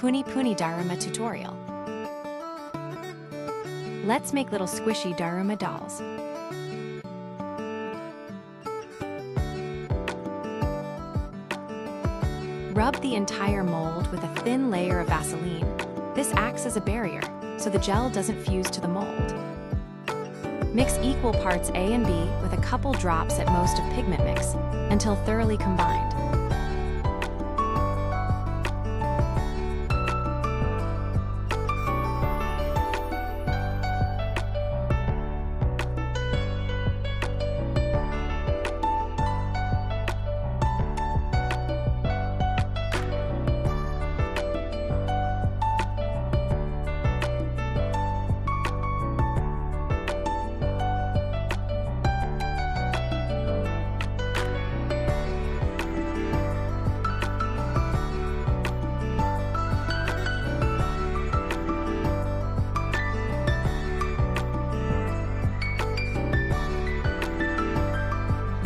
Puni Daruma tutorial. Let's make little squishy Daruma dolls. Rub the entire mold with a thin layer of Vaseline. This acts as a barrier, so the gel doesn't fuse to the mold. Mix equal parts A and B with a couple drops at most of pigment mix until thoroughly combined.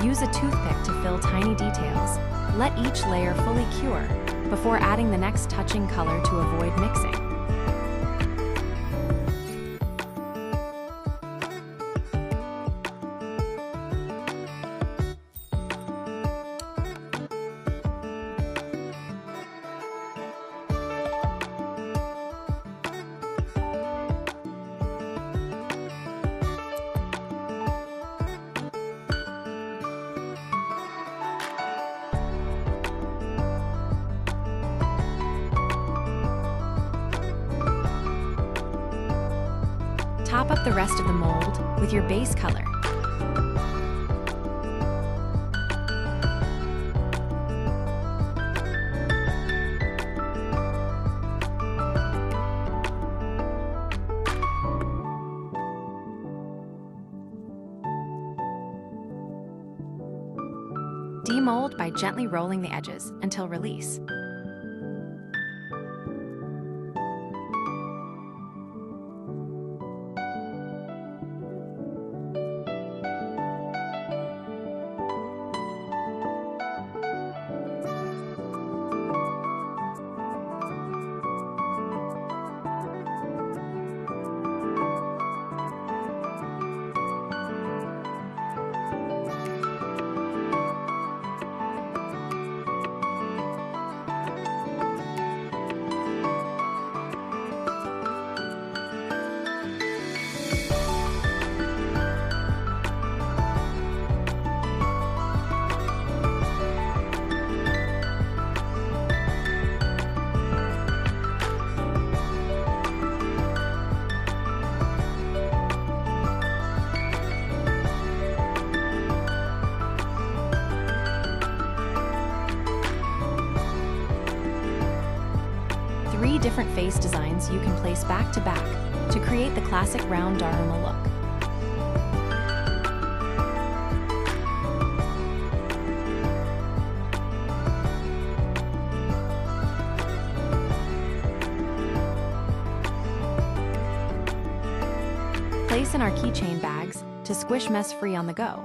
Use a toothpick to fill tiny details. Let each layer fully cure before adding the next touching color to avoid mixing. Top up the rest of the mold with your base color. Demold by gently rolling the edges until release. Three different face designs you can place back to back to create the classic round Daruma look. Place in our keychain bags to squish mess-free on the go.